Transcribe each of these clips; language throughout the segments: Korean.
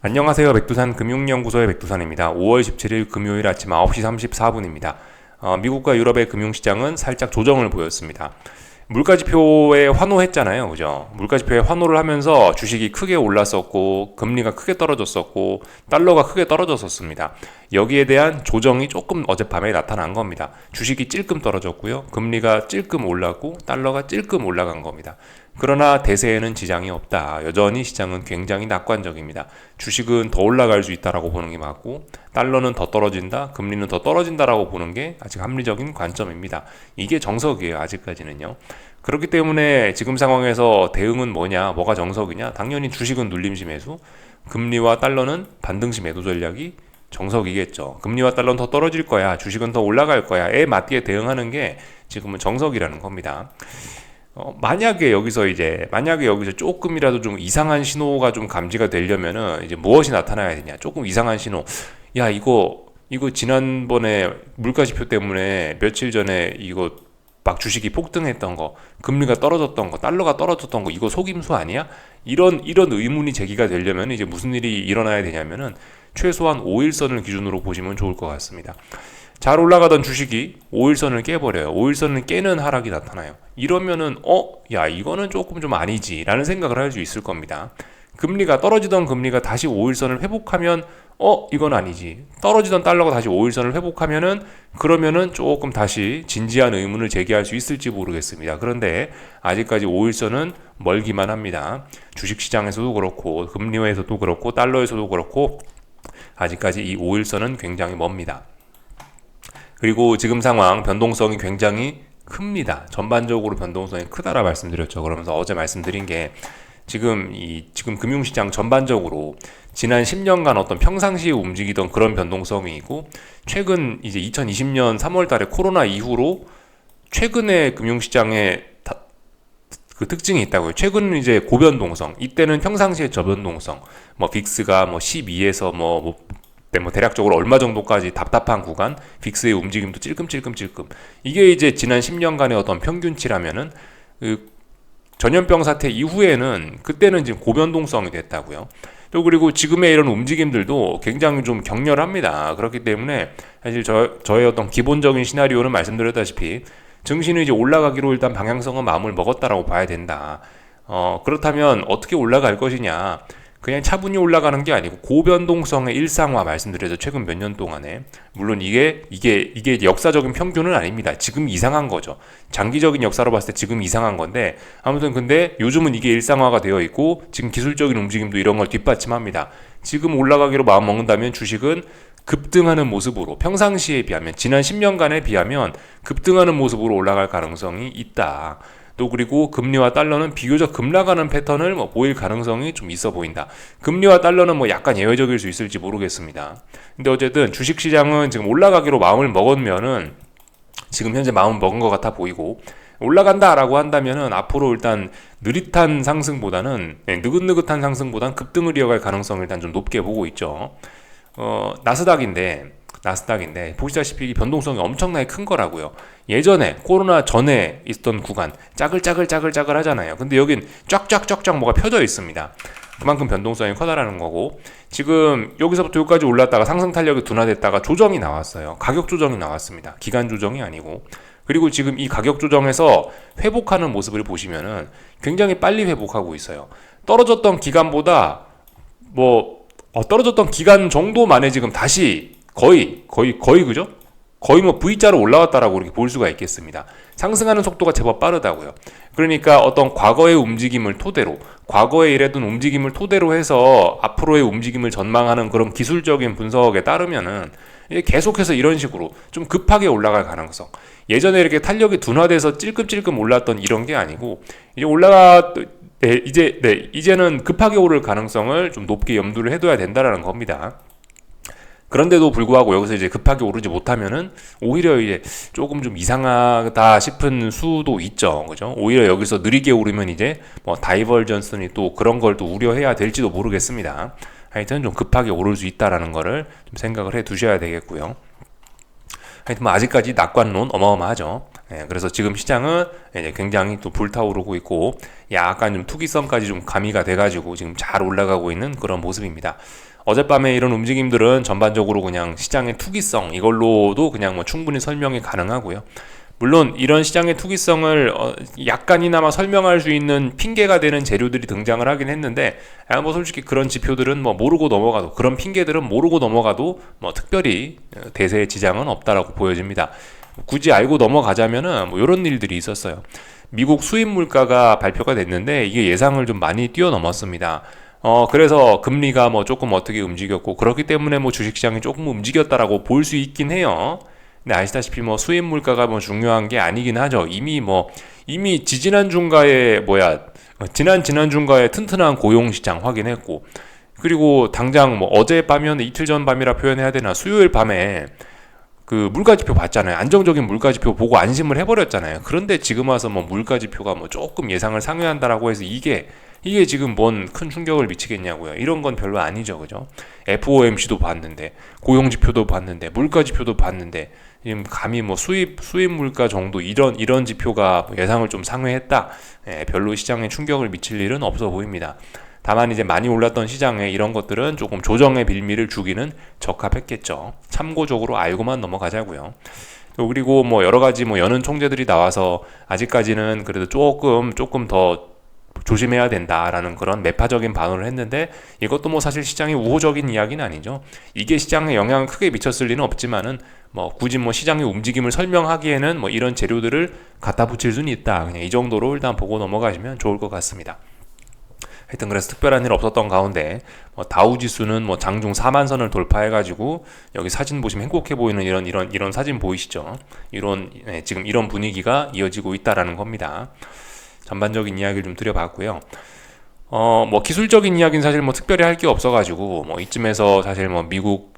안녕하세요. 백두산 금융연구소의 백두산입니다. 5월 17일 금요일 아침 9시 34분입니다. 미국과 유럽의 금융시장은 살짝 조정을 보였습니다. 물가지표에 환호했잖아요. 그죠? 물가지표에 환호를 하면서 주식이 크게 올랐었고, 금리가 크게 떨어졌었고, 달러가 크게 떨어졌었습니다. 여기에 대한 조정이 조금 어젯밤에 나타난 겁니다. 주식이 찔끔 떨어졌고요. 금리가 찔끔 올랐고, 달러가 찔끔 올라간 겁니다. 그러나 대세에는 지장이 없다. 여전히 시장은 굉장히 낙관적입니다. 주식은 더 올라갈 수 있다라고 보는 게 맞고, 달러는 더 떨어진다, 금리는 더 떨어진다라고 보는 게 아직 합리적인 관점입니다. 이게 정석이에요. 아직까지는요. 그렇기 때문에 지금 상황에서 대응은 뭐냐, 뭐가 정석이냐? 당연히 주식은 눌림시 매수, 금리와 달러는 반등시 매도 전략이 정석이겠죠. 금리와 달러는 더 떨어질 거야, 주식은 더 올라갈 거야에 맞게 대응하는 게 지금은 정석이라는 겁니다. 만약에 여기서 조금이라도 좀 이상한 신호가 좀 감지가 되려면은 이제 무엇이 나타나야 되냐? 조금 이상한 신호. 야, 이거 지난번에 물가지표 때문에 며칠 전에 이거 막 주식이 폭등했던 거, 금리가 떨어졌던 거, 달러가 떨어졌던 거, 이거 속임수 아니야? 이런 의문이 제기가 되려면 이제 무슨 일이 일어나야 되냐면은 최소한 5일선을 기준으로 보시면 좋을 것 같습니다. 잘 올라가던 주식이 5일선을 깨버려요. 5일선을 깨는 하락이 나타나요. 이러면은 야, 이거는 조금 좀 아니지 라는 생각을 할 수 있을 겁니다. 떨어지던 금리가 다시 5일선을 회복하면 이건 아니지. 떨어지던 달러가 다시 5일선을 회복하면은 그러면은 조금 다시 진지한 의문을 제기할 수 있을지 모르겠습니다. 그런데 아직까지 5일선은 멀기만 합니다. 주식시장에서도 그렇고 금리에서도 그렇고 달러에서도 그렇고 아직까지 이 5일선은 굉장히 멉니다. 그리고 지금 상황 변동성이 굉장히 큽니다. 전반적으로 변동성이 크다라 말씀드렸죠. 그러면서 어제 말씀드린 게 지금 금융시장 전반적으로 지난 10년간 어떤 평상시에 움직이던 그런 변동성이 있고, 최근 이제 2020년 3월 달에 코로나 이후로 최근에 금융시장에 그 특징이 있다고요. 최근은 이제 고변동성, 이때는 평상시에 저변동성, 빅스가 12에서 대략적으로 얼마 정도까지 답답한 구간, 빅스의 움직임도 찔끔찔끔. 이게 이제 지난 10년간의 어떤 평균치라면은 전염병 사태 이후에는 그때는 지금 고변동성이 됐다고요. 또 그리고 지금의 이런 움직임들도 굉장히 좀 격렬합니다. 그렇기 때문에 사실 저의 어떤 기본적인 시나리오는 말씀드렸다시피 증시는 이제 올라가기로 일단 방향성은 마음을 먹었다라고 봐야 된다. 그렇다면 어떻게 올라갈 것이냐? 그냥 차분히 올라가는 게 아니고 고변동성의 일상화 말씀드려서 최근 몇 년 동안에, 물론 이게 역사적인 평균은 아닙니다. 지금 이상한 거죠. 장기적인 역사로 봤을 때 지금 이상한 건데, 아무튼 근데 요즘은 이게 일상화가 되어 있고 지금 기술적인 움직임도 이런 걸 뒷받침합니다. 지금 올라가기로 마음 먹는다면 주식은 급등하는 모습으로, 평상시에 비하면 지난 10년간에 비하면 급등하는 모습으로 올라갈 가능성이 있다. 또 그리고 금리와 달러는 비교적 급락하는 패턴을 보일 가능성이 좀 있어 보인다. 금리와 달러는 약간 예외적일 수 있을지 모르겠습니다. 근데 어쨌든 주식시장은 지금 올라가기로 마음을 먹으면은 지금 현재 마음을 먹은 것 같아 보이고, 올라간다라고 한다면은 앞으로 일단 느릿한 상승보다는 느긋느긋한 상승보다는 급등을 이어갈 가능성을 일단 좀 높게 보고 있죠. 나스닥인데 보시다시피 변동성이 엄청나게 큰 거라고요. 예전에 코로나 전에 있던 구간 짜글짜글 하잖아요. 근데 여긴 쫙쫙쫙쫙 뭐가 펴져 있습니다. 그만큼 변동성이 커다라는 거고, 지금 여기서부터 여기까지 올랐다가 상승 탄력이 둔화됐다가 조정이 나왔어요. 가격 조정이 나왔습니다. 기간 조정이 아니고. 그리고 지금 이 가격 조정에서 회복하는 모습을 보시면은 굉장히 빨리 회복하고 있어요. 떨어졌던 기간보다 떨어졌던 기간 정도 만에 지금 다시 거의 그죠? 거의 V자로 올라왔다라고 이렇게 볼 수가 있겠습니다. 상승하는 속도가 제법 빠르다고요. 그러니까 어떤 과거의 움직임을 토대로, 과거에 일했던 움직임을 토대로 해서 앞으로의 움직임을 전망하는 그런 기술적인 분석에 따르면은 계속해서 이런 식으로 좀 급하게 올라갈 가능성. 예전에 이렇게 탄력이 둔화돼서 찔끔찔끔 올랐던 이런 게 아니고, 이제는 급하게 오를 가능성을 좀 높게 염두를 해둬야 된다라는 겁니다. 그런데도 불구하고 여기서 이제 급하게 오르지 못하면은 오히려 이제 조금 좀 이상하다 싶은 수도 있죠. 그죠? 오히려 여기서 느리게 오르면 이제 다이버전스니 또 그런 걸 또 우려해야 될지도 모르겠습니다. 하여튼 좀 급하게 오를 수 있다라는 거를 좀 생각을 해 두셔야 되겠고요. 하여튼 뭐 아직까지 낙관론 어마어마하죠. 그래서 지금 시장은 이제 굉장히 또 불타오르고 있고 약간 좀 투기성까지 좀 가미가 돼가지고 지금 잘 올라가고 있는 그런 모습입니다. 어젯밤에 이런 움직임들은 전반적으로 그냥 시장의 투기성 이걸로도 그냥 뭐 충분히 설명이 가능하고요. 물론 이런 시장의 투기성을 약간이나마 설명할 수 있는 핑계가 되는 재료들이 등장을 하긴 했는데 뭐 솔직히 그런 지표들은 뭐 모르고 넘어가도 그런 핑계들은 모르고 넘어가도 뭐 특별히 대세의 지장은 없다라고 보여집니다. 굳이 알고 넘어가자면은 뭐 이런 일들이 있었어요. 미국 수입 물가가 발표가 됐는데 이게 예상을 좀 많이 뛰어넘었습니다. 그래서 금리가 뭐 조금 어떻게 움직였고 그렇기 때문에 뭐 주식시장이 조금 움직였다라고 볼 수 있긴 해요. 근데 아시다시피 뭐 수입 물가가 뭐 중요한 게 아니긴 하죠. 이미 지지난 중가에 지난 중가에 튼튼한 고용 시장 확인했고 그리고 당장 뭐 어젯밤이었는데 이틀 전 밤이라 표현해야 되나 수요일 밤에 그 물가지표 봤잖아요. 안정적인 물가지표 보고 안심을 해버렸잖아요. 그런데 지금 와서 뭐 물가지표가 뭐 조금 예상을 상회한다라고 해서 이게 지금 뭔 큰 충격을 미치겠냐고요. 이런 건 별로 아니죠, 그죠? FOMC도 봤는데, 고용지표도 봤는데, 물가지표도 봤는데, 지금 감히 뭐 수입 물가 정도 이런 지표가 예상을 좀 상회했다. 별로 시장에 충격을 미칠 일은 없어 보입니다. 다만 이제 많이 올랐던 시장에 이런 것들은 조금 조정의 빌미를 주기는 적합했겠죠. 참고적으로 알고만 넘어가자고요. 그리고 뭐 여러 가지 뭐 연은 총재들이 나와서 아직까지는 그래도 조금 더 조심해야 된다라는 그런 매파적인 반응을 했는데 이것도 뭐 사실 시장이 우호적인 이야기는 아니죠. 이게 시장에 영향을 크게 미쳤을 리는 없지만은 뭐 굳이 뭐 시장의 움직임을 설명하기에는 뭐 이런 재료들을 갖다 붙일 수는 있다. 그냥 이 정도로 일단 보고 넘어가시면 좋을 것 같습니다. 하여튼 그래서 특별한 일 없었던 가운데 뭐 다우 지수는 뭐 장중 4만 선을 돌파해가지고 여기 사진 보시면 행복해 보이는 이런 사진 보이시죠? 지금 이런 분위기가 이어지고 있다라는 겁니다. 전반적인 이야기를 좀 드려봤고요. 뭐 기술적인 이야기는 사실 뭐 특별히 할 게 없어가지고 뭐 이쯤에서 사실 뭐 미국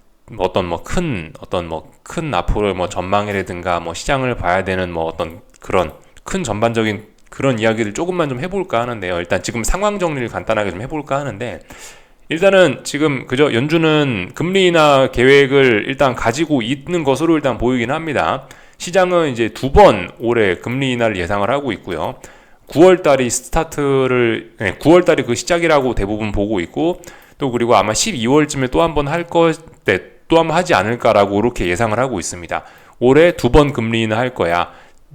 큰 앞으로 뭐 전망이라든가 뭐 시장을 봐야 되는 뭐 어떤 그런 큰 전반적인 그런 이야기를 조금만 좀 해볼까 하는데요. 일단 지금 상황 정리를 간단하게 좀 해볼까 하는데 일단은 지금 그저 연준은 금리 인하 계획을 일단 가지고 있는 것으로 일단 보이긴 합니다. 시장은 이제 2번 올해 금리 인하를 예상을 하고 있고요. 9월달이 그 시작이라고 대부분 보고 있고 또 그리고 아마 12월쯤에 또 한 번 또 한 번 하지 않을까라고 이렇게 예상을 하고 있습니다. 올해 2번 금리 인하 할 거야.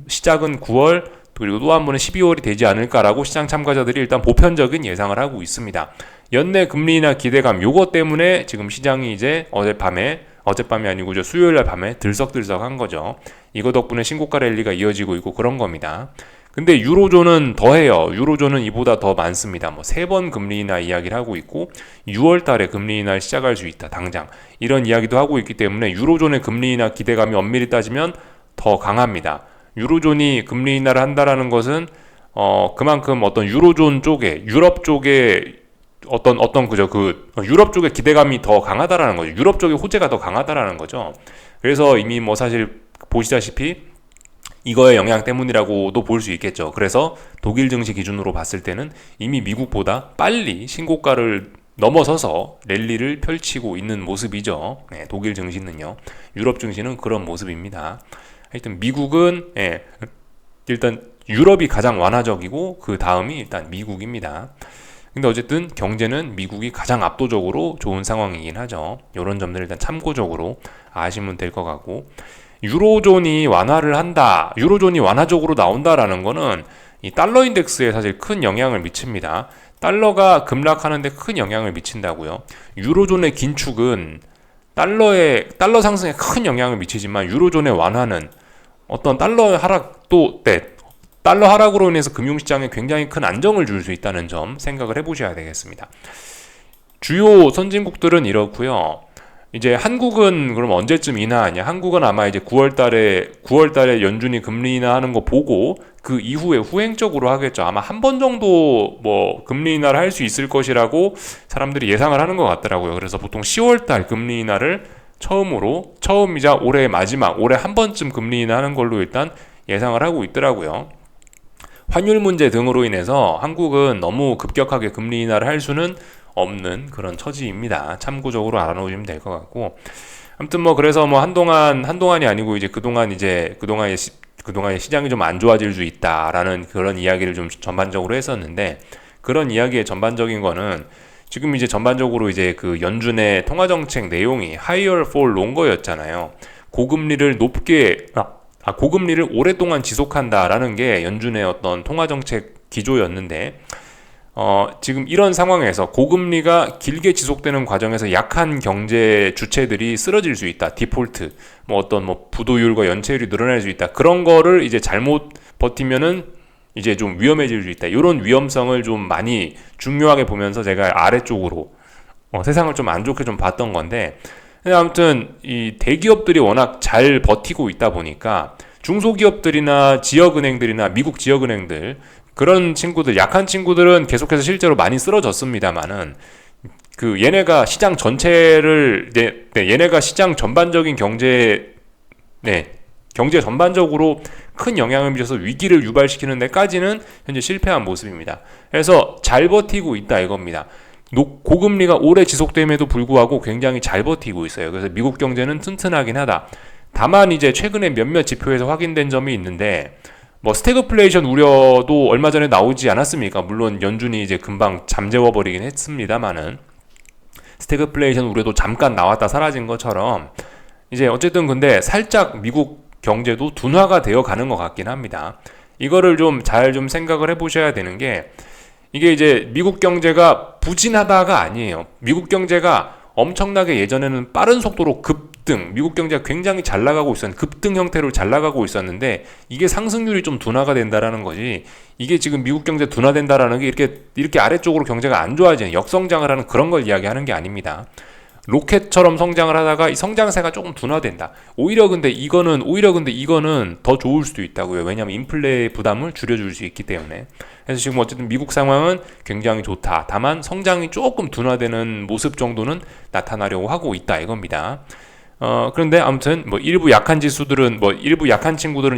시작은 9월 그리고 또 한 번은 12월이 되지 않을까라고 시장 참가자들이 일단 보편적인 예상을 하고 있습니다. 연내 금리 인하 기대감 요거 때문에 지금 시장이 이제 어젯밤이 아니고 수요일날 밤에 들썩들썩한 거죠. 이거 덕분에 신고가 랠리가 이어지고 있고 그런 겁니다. 근데 유로존은 더해요. 유로존은 이보다 더 많습니다. 뭐 3번 금리 인하 이야기를 하고 있고 6월 달에 금리 인하를 시작할 수 있다. 당장. 이런 이야기도 하고 있기 때문에 유로존의 금리 인하 기대감이 엄밀히 따지면 더 강합니다. 유로존이 금리 인하를 한다라는 것은 그만큼 어떤 유로존 쪽에 유럽 쪽에 유럽 쪽의 기대감이 더 강하다라는 거죠. 유럽 쪽의 호재가 더 강하다라는 거죠. 그래서 이미 뭐 사실 보시다시피 이거의 영향 때문이라고도 볼 수 있겠죠. 그래서 독일 증시 기준으로 봤을 때는 이미 미국보다 빨리 신고가를 넘어서서 랠리를 펼치고 있는 모습이죠. 독일 증시는요. 유럽 증시는 그런 모습입니다. 하여튼 미국은 일단 유럽이 가장 완화적이고 그 다음이 일단 미국입니다. 근데 어쨌든 경제는 미국이 가장 압도적으로 좋은 상황이긴 하죠. 이런 점들을 일단 참고적으로 아시면 될 것 같고 유로존이 완화적으로 나온다라는 거는 이 달러 인덱스에 사실 큰 영향을 미칩니다. 달러가 급락하는데 큰 영향을 미친다고요. 유로존의 긴축은 달러 상승에 큰 영향을 미치지만 유로존의 완화는 어떤 달러 하락으로 인해서 금융시장에 굉장히 큰 안정을 줄 수 있다는 점 생각을 해보셔야 되겠습니다. 주요 선진국들은 이렇고요. 이제 한국은 그럼 언제쯤 인하하냐? 한국은 아마 이제 9월달에 연준이 금리 인하하는 거 보고 그 이후에 후행적으로 하겠죠. 아마 한 번 정도 뭐 금리 인하를 할 수 있을 것이라고 사람들이 예상을 하는 것 같더라고요. 그래서 보통 10월달 금리 인하를 처음이자 올해 마지막, 올해 한 번쯤 금리 인하하는 걸로 일단 예상을 하고 있더라고요. 환율 문제 등으로 인해서 한국은 너무 급격하게 금리 인하를 할 수는 없는 그런 처지입니다. 참고적으로 알아놓으시면 될 것 같고 아무튼 뭐 그래서 뭐 한동안이 아니고 그동안의 시장이 좀 안 좋아질 수 있다라는 그런 이야기를 좀 전반적으로 했었는데, 그런 이야기의 전반적인 거는 지금 이제 전반적으로 이제 그 연준의 통화 정책 내용이 higher for longer였잖아요. 고금리를 오랫동안 지속한다라는 게 연준의 어떤 통화 정책 기조였는데, 지금 이런 상황에서 고금리가 길게 지속되는 과정에서 약한 경제 주체들이 쓰러질 수 있다. 디폴트, 뭐 어떤 뭐 부도율과 연체율이 늘어날 수 있다. 그런 거를 이제 잘못 버티면은 이제 좀 위험해질 수 있다. 이런 위험성을 좀 많이 중요하게 보면서 제가 아래쪽으로 세상을 좀 안 좋게 좀 봤던 건데, 근데 아무튼 이 대기업들이 워낙 잘 버티고 있다 보니까 중소기업들이나 지역은행들이나 미국 지역은행들, 그런 친구들, 약한 친구들은 계속해서 실제로 많이 쓰러졌습니다만은, 그 얘네가 시장 전체를 얘네가 시장 전반적인 경제 전반적으로 큰 영향을 미쳐서 위기를 유발시키는 데까지는 현재 실패한 모습입니다. 그래서 잘 버티고 있다 이겁니다. 고금리가 오래 지속됨에도 불구하고 굉장히 잘 버티고 있어요. 그래서 미국 경제는 튼튼하긴 하다. 다만 이제 최근에 몇몇 지표에서 확인된 점이 있는데, 뭐 스태그플레이션 우려도 얼마 전에 나오지 않았습니까? 물론 연준이 이제 금방 잠재워 버리긴 했습니다만은, 스태그플레이션 우려도 잠깐 나왔다 사라진 것처럼 이제 어쨌든 근데 살짝 미국 경제도 둔화가 되어 가는 것 같긴 합니다. 이거를 좀 잘 좀 생각을 해보셔야 되는 게, 이게 이제 미국 경제가 부진하다가 아니에요. 미국 경제가 엄청나게 예전에는 빠른 속도로 미국 경제가 굉장히 잘 나가고 있었는데, 급등 형태로 잘 나가고 있었는데, 이게 상승률이 좀 둔화가 된다라는 거지, 이게 지금 미국 경제 둔화된다라는 게 이렇게 아래쪽으로 경제가 안 좋아지는, 역성장을 하는 그런 걸 이야기하는 게 아닙니다. 로켓처럼 성장을 하다가 이 성장세가 조금 둔화된다. 오히려 근데 이거는 더 좋을 수도 있다고요. 왜냐하면 인플레 부담을 줄여줄 수 있기 때문에. 그래서 지금 어쨌든 미국 상황은 굉장히 좋다. 다만 성장이 조금 둔화되는 모습 정도는 나타나려고 하고 있다 이겁니다. 그런데 아무튼 뭐 일부 약한 친구들은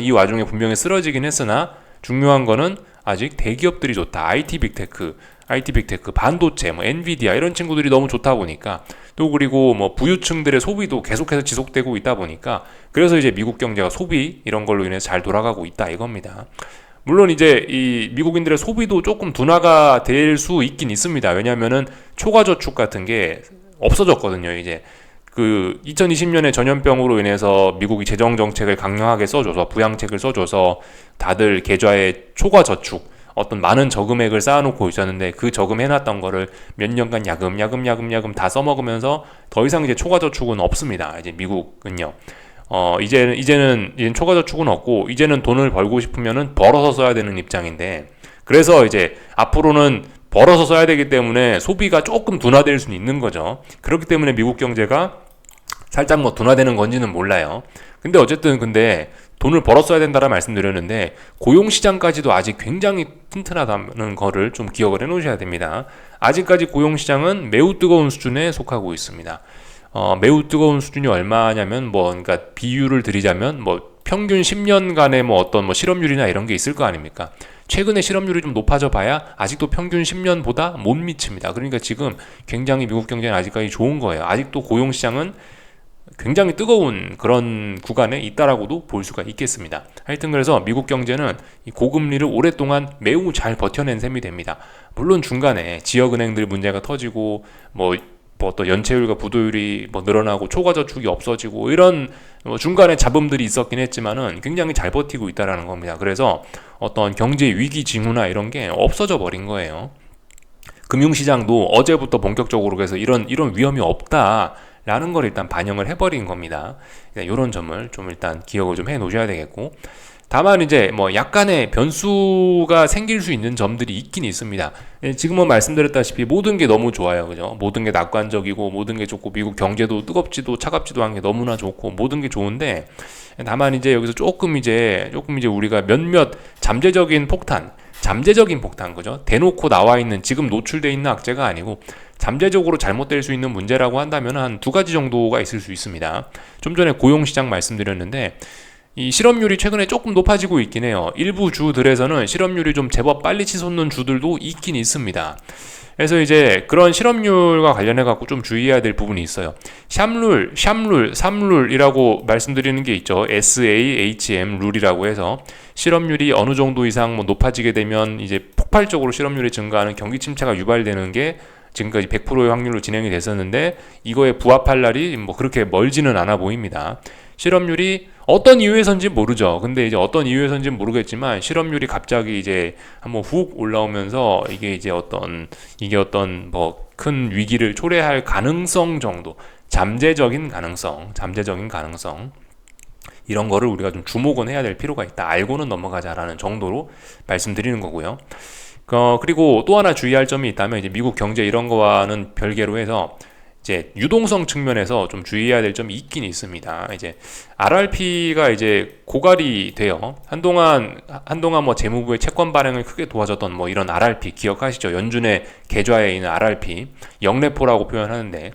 이 와중에 분명히 쓰러지긴 했으나, 중요한 거는 아직 대기업들이 좋다. IT 빅테크, 반도체, 뭐 엔비디아 이런 친구들이 너무 좋다 보니까, 또 그리고 뭐 부유층들의 소비도 계속해서 지속되고 있다 보니까, 그래서 이제 미국 경제가 소비 이런 걸로 인해서 잘 돌아가고 있다 이겁니다. 물론 이제 이 미국인들의 소비도 조금 둔화가 될 수 있긴 있습니다. 왜냐하면은 초과 저축 같은 게 없어졌거든요. 이제 그 2020년에 전염병으로 인해서 미국이 재정 정책을 강력하게 써줘서, 부양책을 써줘서 다들 계좌에 초과 저축, 어떤 많은 저금액을 쌓아놓고 있었는데, 그 저금해놨던 거를 몇 년간 야금 다 써먹으면서 더 이상 이제 초과 저축은 없습니다. 이제 미국은요. 이제는 초과 저축은 없고, 이제는 돈을 벌고 싶으면은 벌어서 써야 되는 입장인데, 그래서 이제 앞으로는 벌어서 써야 되기 때문에 소비가 조금 둔화될 수는 있는 거죠. 그렇기 때문에 미국 경제가 살짝 뭐 둔화되는 건지는 몰라요. 근데 어쨌든 돈을 벌어 써야 된다라 말씀드렸는데, 고용시장까지도 아직 굉장히 튼튼하다는 거를 좀 기억을 해 놓으셔야 됩니다. 아직까지 고용시장은 매우 뜨거운 수준에 속하고 있습니다. 매우 뜨거운 수준이 얼마냐면, 그러니까 비유를 드리자면, 평균 10년간의 어떤 실업률이나 이런 게 있을 거 아닙니까? 최근에 실업률이 좀 높아져 봐야 아직도 평균 10년보다 못 미칩니다. 그러니까 지금 굉장히 미국 경제는 아직까지 좋은 거예요. 아직도 고용시장은 굉장히 뜨거운 그런 구간에 있다라고도 볼 수가 있겠습니다. 하여튼 그래서 미국 경제는 이 고금리를 오랫동안 매우 잘 버텨낸 셈이 됩니다. 물론 중간에 지역은행들 문제가 터지고 또 연체율과 부도율이 늘어나고 초과 저축이 없어지고 이런 중간에 잡음들이 있었긴 했지만은 굉장히 잘 버티고 있다라는 겁니다. 그래서 어떤 경제 위기 징후나 이런 게 없어져 버린 거예요. 금융시장도 어제부터 본격적으로 그래서 이런 위험이 없다라는 걸 일단 반영을 해버린 겁니다. 이런 점을 좀 일단 기억을 좀 해 놓으셔야 되겠고, 다만 이제 약간의 변수가 생길 수 있는 점들이 있긴 있습니다. 지금은 말씀드렸다시피 모든 게 너무 좋아요, 그죠? 모든 게 낙관적이고 모든 게 좋고 미국 경제도 뜨겁지도 차갑지도 않은 게 너무나 좋고 모든 게 좋은데, 다만 이제 여기서 조금 이제 우리가 몇몇 잠재적인 폭탄, 그죠? 대놓고 나와 있는, 지금 노출되어 있는 악재가 아니고 잠재적으로 잘못될 수 있는 문제라고 한다면 한 두 가지 정도가 있을 수 있습니다. 좀 전에 고용시장 말씀드렸는데, 이 실업률이 최근에 조금 높아지고 있긴 해요. 일부 주들에서는 실업률이 좀 제법 빨리 치솟는 주들도 있긴 있습니다. 그래서 이제 그런 실업률과 관련해 갖고 좀 주의해야 될 부분이 있어요. 샴룰, 삼룰이라고 말씀드리는 게 있죠. SAHM 룰이라고 해서 실업률이 어느 정도 이상 뭐 높아지게 되면 이제 폭발적으로 실업률이 증가하는 경기 침체가 유발되는 게 지금까지 100%의 확률로 진행이 됐었는데 이거에 부합할 날이 뭐 그렇게 멀지는 않아 보입니다. 실업률이 어떤 이유에선지 모르죠. 근데 이제 어떤 이유에선지 모르겠지만 실업률이 갑자기 이제 한번 훅 올라오면서 이게 어떤 뭐 큰 위기를 초래할 가능성 정도, 잠재적인 가능성 이런 거를 우리가 좀 주목은 해야 될 필요가 있다. 알고는 넘어가자라는 정도로 말씀드리는 거고요. 그리고 또 하나 주의할 점이 있다면 이제 미국 경제 이런 거와는 별개로 해서 이제 유동성 측면에서 좀 주의해야 될 점이 있긴 있습니다. 이제 RRP가 이제 고갈이 돼요. 한동안 뭐 재무부의 채권 발행을 크게 도와줬던 뭐 이런 RRP 기억하시죠? 연준의 계좌에 있는 RRP 영래포라고 표현하는데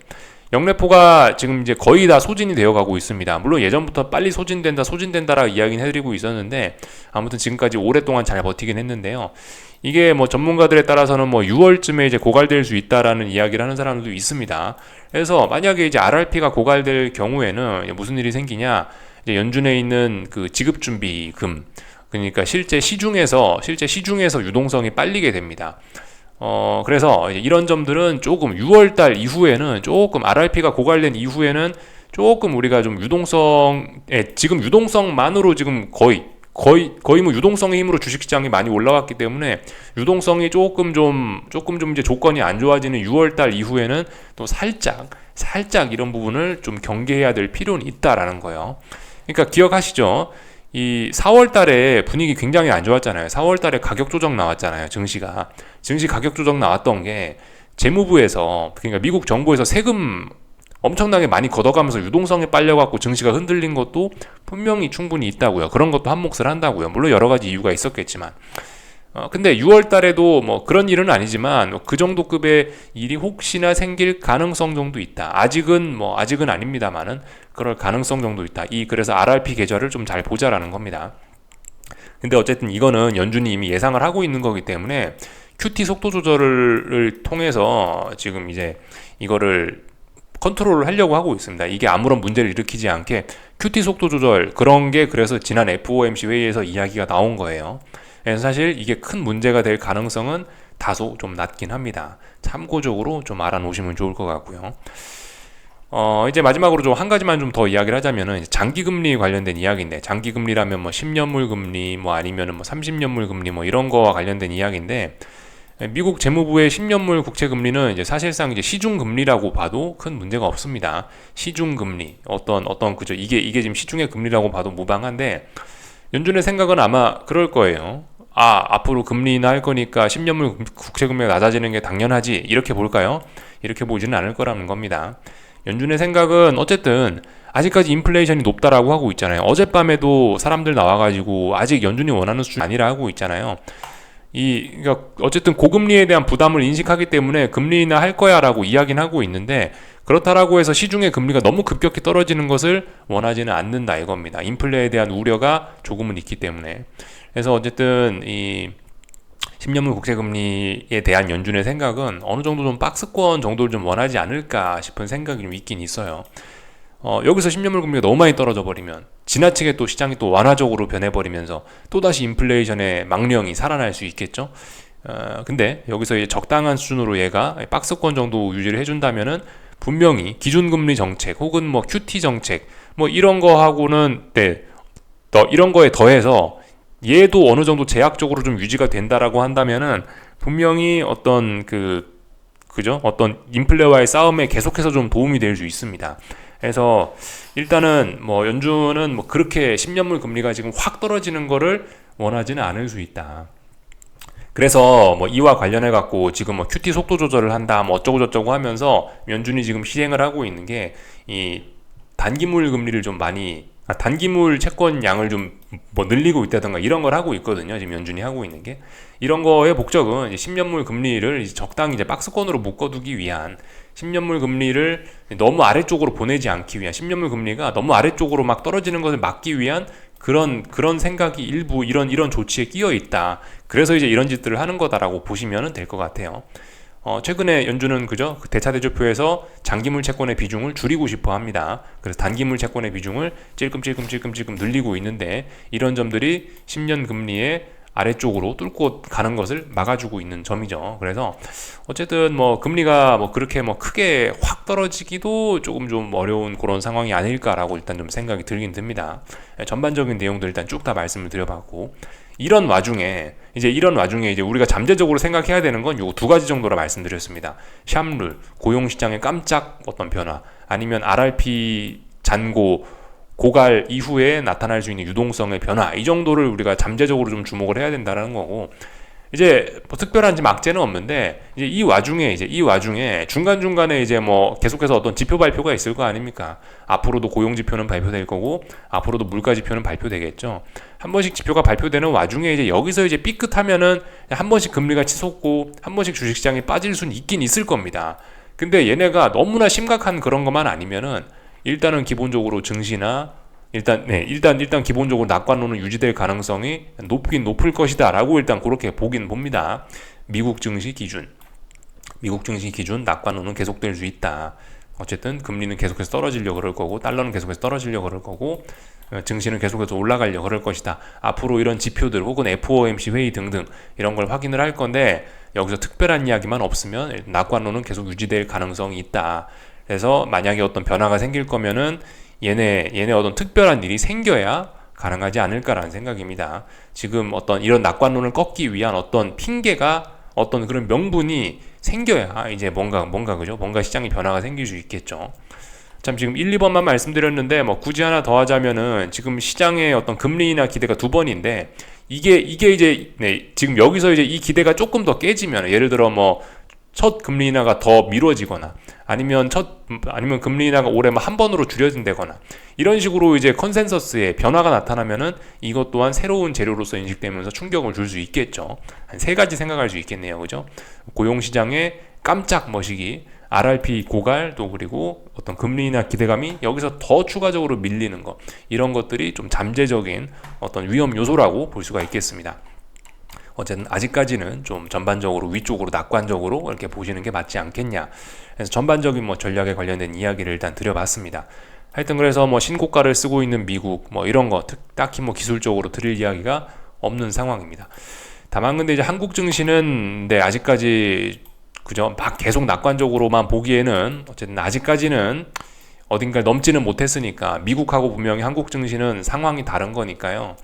영래포가 지금 이제 거의 다 소진이 되어 가고 있습니다. 물론 예전부터 빨리 소진된다라고 이야기는 해드리고 있었는데 아무튼 지금까지 오랫동안 잘 버티긴 했는데요. 이게 뭐 전문가들에 따라서는 뭐 6월쯤에 이제 고갈될 수 있다라는 이야기를 하는 사람들도 있습니다. 그래서 만약에 이제 RRP가 고갈될 경우에는 무슨 일이 생기냐? 이제 연준에 있는 그 지급준비금, 그러니까 실제 시중에서 유동성이 빨리게 됩니다. 그래서 이런 점들은 조금 6월달 이후에는 조금 RRP가 고갈된 이후에는 조금 우리가 좀 지금 유동성만으로 지금 거의 뭐 유동성의 힘으로 주식시장이 많이 올라왔기 때문에 유동성이 조금 좀 이제 조건이 안 좋아지는 6월달 이후에는 또 살짝 이런 부분을 좀 경계해야 될 필요는 있다라는 거예요. 그러니까 기억하시죠? 이 4월 달에 분위기 굉장히 안 좋았잖아요. 4월 달에 가격 조정 나왔잖아요. 증시 가격 조정 나왔던 게 재무부에서, 그러니까 미국 정부에서 세금 엄청나게 많이 걷어가면서 유동성에 빨려갖고 증시가 흔들린 것도 분명히 충분히 있다고요. 그런 것도 한 몫을 한다고요. 물론 여러 가지 이유가 있었겠지만. 근데 6월 달에도 뭐 그런 일은 아니지만 그 정도 급의 일이 혹시나 생길 가능성 정도 있다. 아직은 아닙니다만은 그럴 가능성 정도 있다. 그래서 RRP 계좌를 좀 잘 보자라는 겁니다. 근데 어쨌든 이거는 연준이 이미 예상을 하고 있는 거기 때문에 QT 속도 조절을 통해서 지금 이제 이거를 컨트롤을 하려고 하고 있습니다. 이게 아무런 문제를 일으키지 않게 QT 속도 조절, 그런 게 그래서 지난 FOMC 회의에서 이야기가 나온 거예요. 그래서 사실 이게 큰 문제가 될 가능성은 다소 좀 낮긴 합니다. 참고적으로 좀 알아놓으시면 좋을 것 같고요. 이제 마지막으로 좀 한 가지만 좀 더 이야기를 하자면은 장기금리 관련된 이야기인데, 장기금리라면 뭐 10년물 금리 뭐 아니면은 뭐 30년물 금리 뭐 이런 거와 관련된 이야기인데, 미국 재무부의 10년물 국채금리는 이제 사실상 이제 시중금리라고 봐도 큰 문제가 없습니다. 시중금리 그죠? 이게 지금 시중의 금리라고 봐도 무방한데, 연준의 생각은 아마 그럴 거예요. 앞으로 금리 인하할 거니까 10년물 국채금리가 낮아지는 게 당연하지, 이렇게 볼까요? 이렇게 보지는 않을 거라는 겁니다. 연준의 생각은 어쨌든 아직까지 인플레이션이 높다라고 하고 있잖아요. 어젯밤에도 사람들 나와가지고 아직 연준이 원하는 수준이 아니라 하고 있잖아요. 그러니까 어쨌든 고금리에 대한 부담을 인식하기 때문에 금리 인하 할 거야라고 이야기는 하고 있는데, 그렇다라고 해서 시중의 금리가 너무 급격히 떨어지는 것을 원하지는 않는다 이겁니다. 인플레에 대한 우려가 조금은 있기 때문에. 그래서 어쨌든 이 10년물 국채금리에 대한 연준의 생각은 어느 정도 좀 박스권 정도를 좀 원하지 않을까 싶은 생각이 좀 있긴 있어요. 여기서 10년물 금리가 너무 많이 떨어져 버리면 지나치게 또 시장이 또 완화적으로 변해버리면서 또다시 인플레이션의 망령이 살아날 수 있겠죠. 근데 여기서 이제 적당한 수준으로 얘가 박스권 정도 유지를 해준다면은 분명히 기준금리 정책 혹은 뭐 QT 정책 뭐 이런 거하고는 이런 거에 더해서 얘도 어느 정도 제약적으로 좀 유지가 된다라고 한다면은 분명히 어떤 어떤 인플레와의 싸움에 계속해서 좀 도움이 될 수 있습니다. 그래서 일단은 뭐 연준은 뭐 그렇게 10년물 금리가 지금 확 떨어지는 거를 원하지는 않을 수 있다. 그래서 뭐 이와 관련해 갖고 지금 뭐 QT 속도 조절을 한다 뭐 어쩌고 저쩌고 하면서 연준이 지금 시행을 하고 있는 게 이 단기물 금리를 좀 많이 단기물 채권 양을 좀 뭐 늘리고 있다던가 이런 걸 하고 있거든요. 지금 연준이 하고 있는 게, 이런 거의 목적은 이제 10년물 금리를 이제 적당히 이제 박스권으로 묶어두기 위한, 10년물 금리를 너무 아래쪽으로 보내지 않기 위한, 10년물 금리가 너무 아래쪽으로 막 떨어지는 것을 막기 위한 그런 생각이 일부 이런 조치에 끼어 있다. 그래서 이제 이런 짓들을 하는 거다라고 보시면 될 것 같아요. 최근에 연준은 그죠? 그 대차 대조표에서 장기물 채권의 비중을 줄이고 싶어 합니다. 그래서 단기물 채권의 비중을 찔끔찔끔 늘리고 있는데 이런 점들이 10년 금리의 아래쪽으로 뚫고 가는 것을 막아주고 있는 점이죠. 그래서 어쨌든 뭐 금리가 뭐 그렇게 뭐 크게 확 떨어지기도 조금 좀 어려운 그런 상황이 아닐까라고 일단 좀 생각이 들긴 듭니다. 전반적인 내용들 일단 쭉 다 말씀을 드려봤고, 이런 와중에 이제 우리가 잠재적으로 생각해야 되는 건 요 두 가지 정도라 말씀드렸습니다. 샴룰, 고용시장의 깜짝 어떤 변화, 아니면 RRP 잔고 고갈 이후에 나타날 수 있는 유동성의 변화, 이 정도를 우리가 잠재적으로 좀 주목을 해야 된다는 거고, 이제 뭐 특별한 막재는 없는데 이제 이 와중에 중간중간에 이제 뭐 계속해서 어떤 지표 발표가 있을 거 아닙니까? 앞으로도 고용 지표는 발표될 거고 앞으로도 물가 지표는 발표되겠죠. 한 번씩 지표가 발표되는 와중에 이제 여기서 이제 삐끗하면은 한 번씩 금리가 치솟고 한 번씩 주식시장이 빠질 수는 있긴 있을 겁니다. 근데 얘네가 너무나 심각한 그런 것만 아니면은 일단은 기본적으로 증시나 일단 기본적으로 낙관론은 유지될 가능성이 높긴 높을 것이다라고 일단 그렇게 보긴 봅니다. 미국 증시 기준 낙관론은 계속될 수 있다. 어쨌든 금리는 계속해서 떨어지려고 그럴 거고 달러는 계속해서 떨어지려고 그럴 거고 증시는 계속해서 올라가려고 그럴 것이다. 앞으로 이런 지표들 혹은 FOMC 회의 등등 이런 걸 확인을 할 건데 여기서 특별한 이야기만 없으면 낙관론은 계속 유지될 가능성이 있다. 그래서 만약에 어떤 변화가 생길 거면은 얘네 어떤 특별한 일이 생겨야 가능하지 않을까라는 생각입니다. 지금 어떤 이런 낙관론을 꺾기 위한 어떤 핑계가 어떤 그런 명분이 생겨야 이제 뭔가 그죠? 뭔가 시장의 변화가 생길 수 있겠죠. 참 지금 1, 2번만 말씀드렸는데 뭐 굳이 하나 더 하자면은 지금 시장의 어떤 금리나 기대가 두 번인데 이게 이제 지금 여기서 이제 이 기대가 조금 더 깨지면 예를 들어 뭐 첫 금리 인하가 더 미뤄지거나 아니면 금리 인하가 올해 한 번으로 줄여진다거나 이런 식으로 이제 컨센서스에 변화가 나타나면은 이것 또한 새로운 재료로서 인식되면서 충격을 줄 수 있겠죠. 한 세 가지 생각할 수 있겠네요. 그죠? 고용시장의 깜짝 머시기, RRP 고갈, 또 그리고 어떤 금리 인하 기대감이 여기서 더 추가적으로 밀리는 것, 이런 것들이 좀 잠재적인 어떤 위험 요소라고 볼 수가 있겠습니다. 어쨌든 아직까지는 좀 전반적으로 위쪽으로 낙관적으로 이렇게 보시는 게 맞지 않겠냐. 그래서 전반적인 뭐 전략에 관련된 이야기를 일단 드려봤습니다. 하여튼 그래서 뭐 신고가를 쓰고 있는 미국 뭐 이런 거 딱히 뭐 기술적으로 드릴 이야기가 없는 상황입니다. 다만 근데 이제 한국 증시는 아직까지 그죠? 막 계속 낙관적으로만 보기에는 어쨌든 아직까지는 어딘가 넘지는 못했으니까 미국하고 분명히 한국 증시는 상황이 다른 거니까요.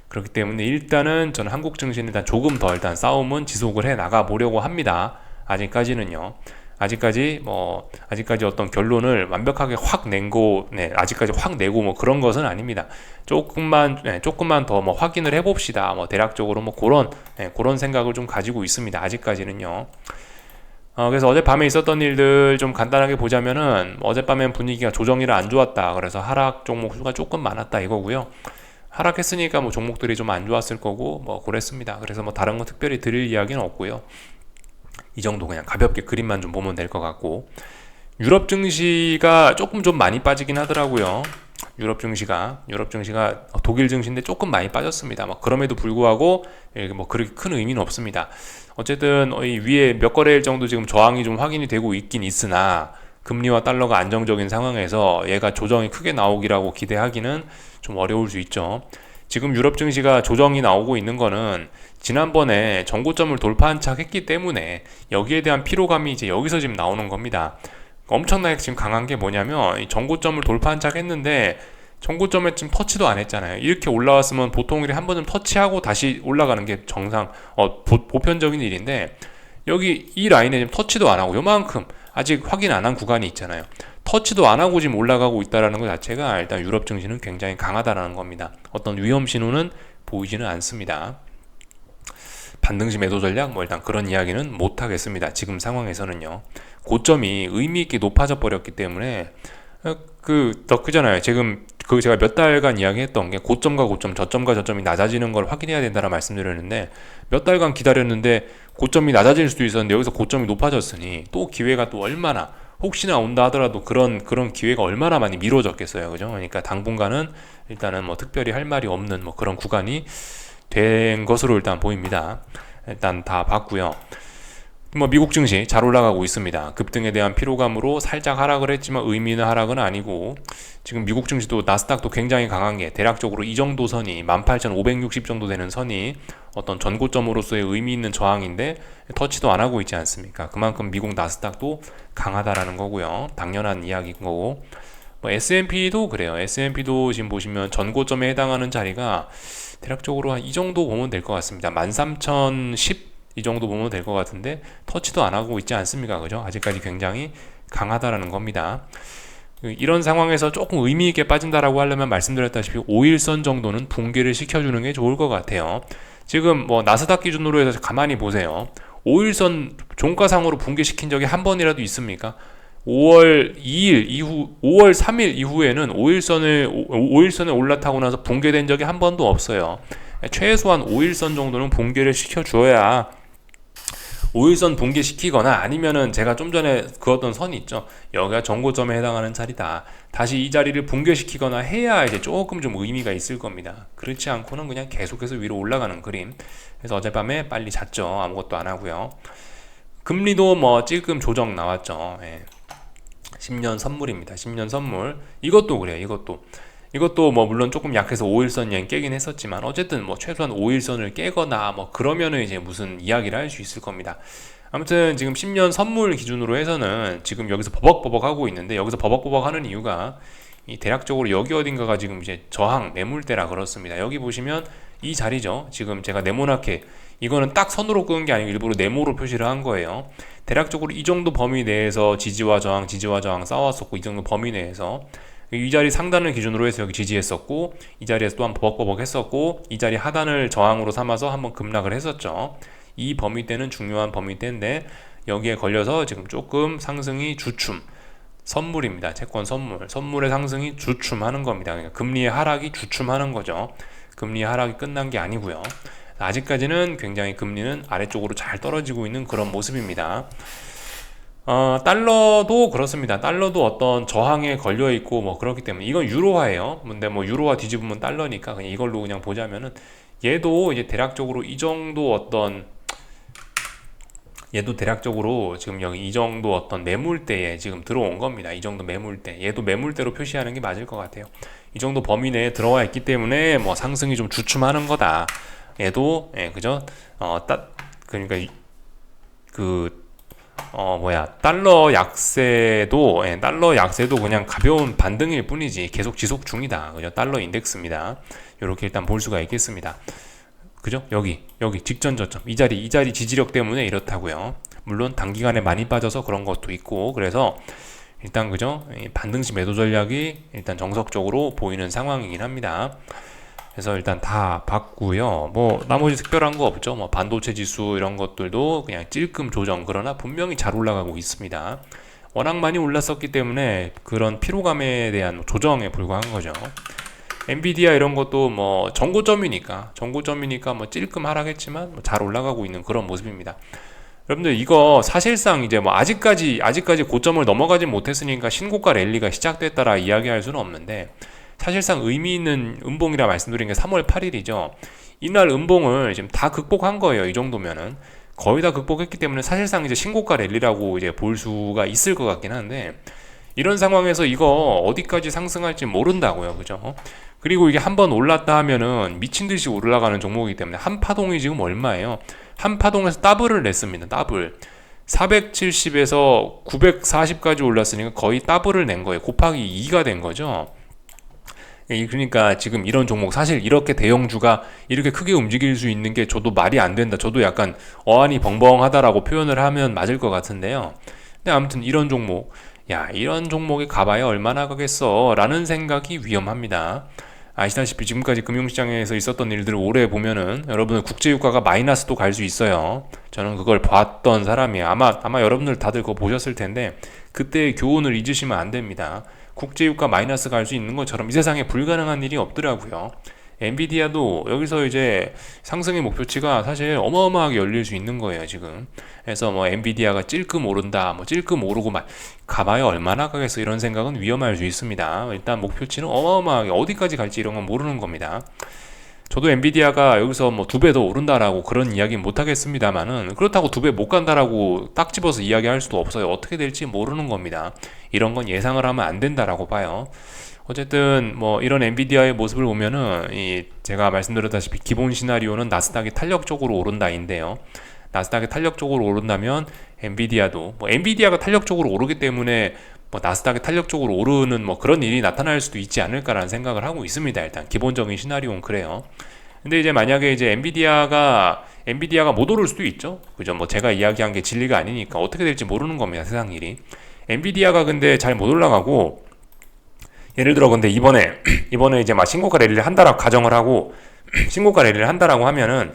그렇기 때문에 일단은 저는 한국 증시는 일단 조금 더 일단 싸움은 지속을 해 나가 보려고 합니다. 아직까지는요. 아직까지 어떤 결론을 완벽하게 확 아직까지 확 내고 뭐 그런 것은 아닙니다. 조금만 더 뭐 확인을 해봅시다. 뭐 대략적으로 뭐 그런 생각을 좀 가지고 있습니다. 아직까지는요. 그래서 어젯밤에 있었던 일들 좀 간단하게 보자면은 어젯밤엔 분위기가 조정이라 안 좋았다. 그래서 하락 종목 수가 조금 많았다 이거고요. 하락했으니까 뭐 종목들이 좀 안 좋았을 거고 뭐 그랬습니다. 그래서 뭐 다른 거 특별히 드릴 이야기는 없고요. 이 정도 그냥 가볍게 그림만 좀 보면 될 것 같고, 유럽 증시가 조금 좀 많이 빠지긴 하더라고요. 유럽 증시가 독일 증시인데 조금 많이 빠졌습니다. 뭐 그럼에도 불구하고 뭐 그렇게 큰 의미는 없습니다. 어쨌든 이 위에 몇 거래일 정도 지금 저항이 좀 확인이 되고 있긴 있으나 금리와 달러가 안정적인 상황에서 얘가 조정이 크게 나오기라고 기대하기는 좀 어려울 수 있죠. 지금 유럽 증시가 조정이 나오고 있는 거는 지난번에 정고점을 돌파한 척 했기 때문에 여기에 대한 피로감이 이제 여기서 지금 나오는 겁니다. 엄청나게 지금 강한 게 뭐냐면 이 정고점을 돌파한 척 했는데 정고점에 지금 터치도 안 했잖아요. 이렇게 올라왔으면 보통 일이 한 번은 터치하고 다시 올라가는 게 정상 보편적인 일인데 여기 이 라인에 지금 터치도 안 하고 요만큼 아직 확인 안 한 구간이 있잖아요. 터치도 안 하고 지금 올라가고 있다는 것 자체가 일단 유럽 증시는 굉장히 강하다라는 겁니다. 어떤 위험 신호는 보이지는 않습니다. 반등시 매도 전략 뭐 일단 그런 이야기는 못 하겠습니다. 지금 상황에서는요. 고점이 의미 있게 높아져 버렸기 때문에 그잖아요. 지금 제가 몇 달간 이야기했던 게 고점과 고점, 저점과 저점이 낮아지는 걸 확인해야 된다는 말씀드렸는데 몇 달간 기다렸는데 고점이 낮아질 수도 있었는데 여기서 고점이 높아졌으니 또 기회가 또 얼마나 혹시나 온다 하더라도 그런 기회가 얼마나 많이 미뤄졌겠어요. 그죠? 그러니까 당분간은 일단은 뭐 특별히 할 말이 없는 뭐 그런 구간이 된 것으로 일단 보입니다. 일단 다 봤고요. 뭐 미국 증시 잘 올라가고 있습니다. 급등에 대한 피로감으로 살짝 하락을 했지만 의미 있는 하락은 아니고, 지금 미국 증시도 나스닥도 굉장히 강한 게 대략적으로 이 정도 선이 18,560 정도 되는 선이 어떤 전고점으로서의 의미 있는 저항인데 터치도 안 하고 있지 않습니까? 그만큼 미국 나스닥도 강하다라는 거고요. 당연한 이야기인 거고, 뭐 S&P도 그래요. S&P도 지금 보시면 전고점에 해당하는 자리가 대략적으로 한 이 정도 보면 될 것 같습니다. 13,010 이 정도 보면 될 것 같은데 터치도 안 하고 있지 않습니까? 그죠? 아직까지 굉장히 강하다라는 겁니다. 이런 상황에서 조금 의미 있게 빠진다라고 하려면 말씀드렸다시피 5일선 정도는 붕괴를 시켜주는 게 좋을 것 같아요. 지금 뭐 나스닥 기준으로 해서 가만히 보세요. 5일선 종가상으로 붕괴시킨 적이 한 번이라도 있습니까? 5월 2일 이후, 5월 3일 이후에는 5일선에 올라타고 나서 붕괴된 적이 한 번도 없어요. 최소한 5일선 정도는 붕괴를 시켜줘야, 5일선 붕괴시키거나 아니면은 제가 좀 전에 그었던 선이 있죠. 여기가 전고점에 해당하는 자리다. 다시 이 자리를 붕괴시키거나 해야 이제 조금 좀 의미가 있을 겁니다. 그렇지 않고는 그냥 계속해서 위로 올라가는 그림. 그래서 어젯밤에 빨리 잤죠. 아무것도 안 하고요. 금리도 뭐 찔끔 조정 나왔죠. 10년 선물입니다. 10년 선물. 이것도 그래요. 이것도 뭐 물론 조금 약해서 5일선 yen 깨긴 했었지만 어쨌든 뭐 최소한 5일선을 깨거나 뭐 그러면은 이제 무슨 이야기를 할 수 있을 겁니다. 아무튼 지금 10년 선물 기준으로 해서는 지금 여기서 버벅버벅 하고 있는데, 여기서 버벅버벅 하는 이유가 이 대략적으로 여기 어딘가가 지금 이제 저항 매물대라 그렇습니다. 여기 보시면 이 자리죠. 지금 제가 네모나게, 이거는 딱 선으로 끄는 게 아니고 일부러 네모로 표시를 한 거예요. 대략적으로 이 정도 범위 내에서 지지와 저항 싸웠었고, 이 정도 범위 내에서 이 자리 상단을 기준으로 해서 여기 지지했었고, 이 자리에서 또한 버벅버벅 했었고, 이 자리 하단을 저항으로 삼아서 한번 급락을 했었죠. 이 범위대는 중요한 범위대인데 여기에 걸려서 지금 조금 상승이 주춤, 선물입니다. 채권 선물의 상승이 주춤하는 겁니다. 그러니까 금리의 하락이 주춤하는 거죠. 금리의 하락이 끝난 게 아니고요. 아직까지는 굉장히 금리는 아래쪽으로 잘 떨어지고 있는 그런 모습입니다. 달러도 그렇습니다. 달러도 어떤 저항에 걸려 있고 뭐 그렇기 때문에, 이건 유로화예요. 근데 뭐 유로화 뒤집으면 달러니까 그냥 이걸로 그냥 보자면은, 얘도 이제 대략적으로 이 정도 어떤, 얘도 대략적으로 지금 여기 이 정도 어떤 매물대에 지금 들어온 겁니다. 이 정도 매물대. 얘도 매물대로 표시하는 게 맞을 것 같아요. 이 정도 범위 내에 들어와 있기 때문에 뭐 상승이 좀 주춤하는 거다. 얘도 그죠? 그러니까 달러 약세도 그냥 가벼운 반등일 뿐이지 계속 지속 중이다. 그죠? 달러 인덱스입니다. 이렇게 일단 볼 수가 있겠습니다. 그죠? 여기 직전 저점, 이 자리 지지력 때문에 이렇다고요. 물론 단기간에 많이 빠져서 그런 것도 있고, 그래서 일단 그죠? 반등시 매도 전략이 일단 정석적으로 보이는 상황이긴 합니다. 그래서 일단 다 봤고요. 뭐 나머지 특별한 거 없죠. 뭐 반도체 지수 이런 것들도 그냥 찔끔 조정, 그러나 분명히 잘 올라가고 있습니다. 워낙 많이 올랐었기 때문에 그런 피로감에 대한 조정에 불과한 거죠. 엔비디아 이런 것도 뭐 전고점이니까 뭐 찔끔 하락했지만 뭐 잘 올라가고 있는 그런 모습입니다. 여러분들 이거 사실상 이제 뭐 아직까지 고점을 넘어가지 못했으니까 신고가 랠리가 시작됐다라 이야기할 수는 없는데, 사실상 의미 있는 음봉이라 말씀드린 게 3월 8일이죠. 이날 음봉을 지금 다 극복한 거예요. 이 정도면은 거의 다 극복했기 때문에 사실상 이제 신고가 랠리라고 이제 볼 수가 있을 것 같긴 한데, 이런 상황에서 이거 어디까지 상승할지 모른다고요. 그죠? 그리고 이게 한번 올랐다 하면은 미친 듯이 올라가는 종목이기 때문에, 한 파동이 지금 얼마예요? 한 파동에서 더블을 냈습니다. 더블. 470에서 940까지 올랐으니까 거의 더블을 낸 거예요. 곱하기 2가 된 거죠. 그러니까 지금 이런 종목, 사실 이렇게 대형주가 이렇게 크게 움직일 수 있는 게 저도 말이 안 된다, 저도 약간 어안이 벙벙하다라고 표현을 하면 맞을 것 같은데요. 근데 아무튼 이런 종목, 이런 종목에 가봐야 얼마나 가겠어 라는 생각이 위험합니다. 아시다시피 지금까지 금융시장에서 있었던 일들을 오래 보면은 여러분들 국제유가가 마이너스도 갈 수 있어요. 저는 그걸 봤던 사람이에요. 아마 여러분들 다들 그거 보셨을 텐데, 그때의 교훈을 잊으시면 안 됩니다. 국제유가 마이너스 갈 수 있는 것처럼 이 세상에 불가능한 일이 없더라고요. 엔비디아도 여기서 이제 상승의 목표치가 사실 어마어마하게 열릴 수 있는 거예요, 지금. 그래서 뭐 엔비디아가 찔끔 오른다, 뭐 찔끔 오르고 막 가봐야 얼마나 가겠어, 이런 생각은 위험할 수 있습니다. 일단 목표치는 어마어마하게 어디까지 갈지 이런 건 모르는 겁니다. 저도 엔비디아가 여기서 뭐 2배 더 오른다라고 그런 이야기는 못 하겠습니다만은, 그렇다고 2배 못 간다라고 딱 집어서 이야기할 수도 없어요. 어떻게 될지 모르는 겁니다. 이런 건 예상을 하면 안 된다라고 봐요. 어쨌든 뭐 이런 엔비디아의 모습을 보면은 제가 말씀드렸다시피 기본 시나리오는 나스닥이 탄력적으로 오른다인데요. 나스닥이 탄력적으로 오른다면 엔비디아도, 뭐 엔비디아가 탄력적으로 오르기 때문에 뭐 나스닥이 탄력적으로 오르는 뭐 그런 일이 나타날 수도 있지 않을까라는 생각을 하고 있습니다. 일단 기본적인 시나리오는 그래요. 근데 이제 만약에 이제 엔비디아가 못 오를 수도 있죠. 그죠? 뭐 제가 이야기한 게 진리가 아니니까 어떻게 될지 모르는 겁니다. 세상 일이. 엔비디아가 근데 잘 못 올라가고, 예를 들어 근데 이번에 이제 막 신고가 랠리를 한다라고 가정을 하고 신고가 랠리를 한다라고 하면은,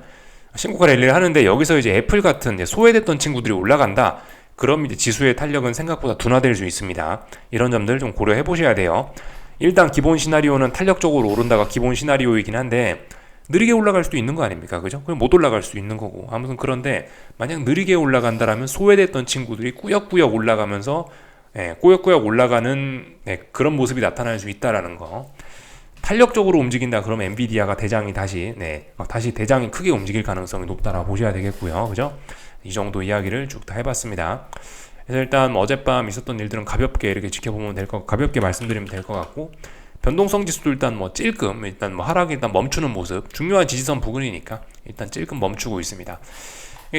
신고가 랠리를 하는데 여기서 이제 애플 같은 이제 소외됐던 친구들이 올라간다. 그럼 이제 지수의 탄력은 생각보다 둔화될 수 있습니다. 이런 점들 좀 고려해 보셔야 돼요. 일단 기본 시나리오는 탄력적으로 오른다가 기본 시나리오이긴 한데 느리게 올라갈 수도 있는 거 아닙니까? 그죠? 그럼 못 올라갈 수도 있는 거고. 아무튼 그런데 만약 느리게 올라간다라면 소외됐던 친구들이 꾸역꾸역 올라가면서 꾸역꾸역 올라가는 그런 모습이 나타날 수 있다라는 거. 탄력적으로 움직인다 그러면 엔비디아가 대장이 다시 대장이 크게 움직일 가능성이 높다라고 보셔야 되겠고요. 그죠? 이 정도 이야기를 쭉 다 해봤습니다. 그래서 일단 어젯밤 있었던 일들은 가볍게 이렇게 지켜보면 가볍게 말씀드리면 될 것 같고, 변동성 지수도 일단 뭐 찔끔 일단 뭐 하락이 일단 멈추는 모습, 중요한 지지선 부근이니까 일단 찔끔 멈추고 있습니다.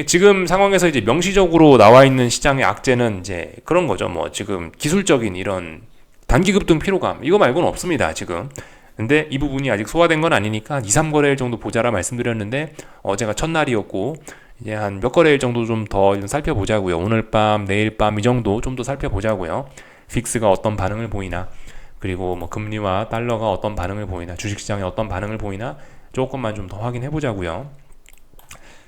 지금 상황에서 이제 명시적으로 나와 있는 시장의 악재는 이제 그런 거죠. 뭐 지금 기술적인 이런 단기 급등 피로감 이거 말고는 없습니다, 지금. 근데 이 부분이 아직 소화된 건 아니니까 2, 3거래일 정도 보자라 말씀드렸는데, 어제가 첫날이었고 이제 한 몇 거래일 정도 좀 더 살펴보자고요. 오늘 밤, 내일 밤 이 정도 좀 더 살펴보자고요. 픽스가 어떤 반응을 보이나, 그리고 뭐 금리와 달러가 어떤 반응을 보이나, 주식시장이 어떤 반응을 보이나 조금만 좀 더 확인해 보자고요.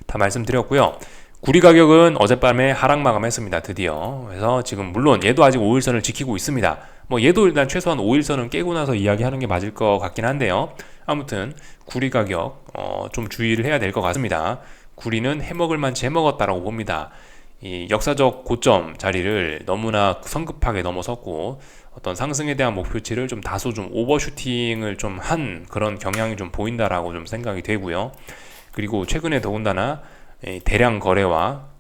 다 말씀드렸고요. 구리 가격은 어젯밤에 하락 마감했습니다. 드디어. 그래서 지금 물론 얘도 아직 5일선을 지키고 있습니다. 뭐 얘도 일단 최소한 5일선은 깨고 나서 이야기하는 게 맞을 것 같긴 한데요. 아무튼 구리 가격 좀 주의를 해야 될 것 같습니다. 구리는 해먹을 만치 해먹었다라고 봅니다. 이 역사적 고점 자리를 너무나 성급하게 넘어섰고, 어떤 상승에 대한 목표치를 좀 다소 좀 오버슈팅을 좀 한 그런 경향이 좀 보인다라고 좀 생각이 되고요. 그리고 최근에 더군다나 대량 거래와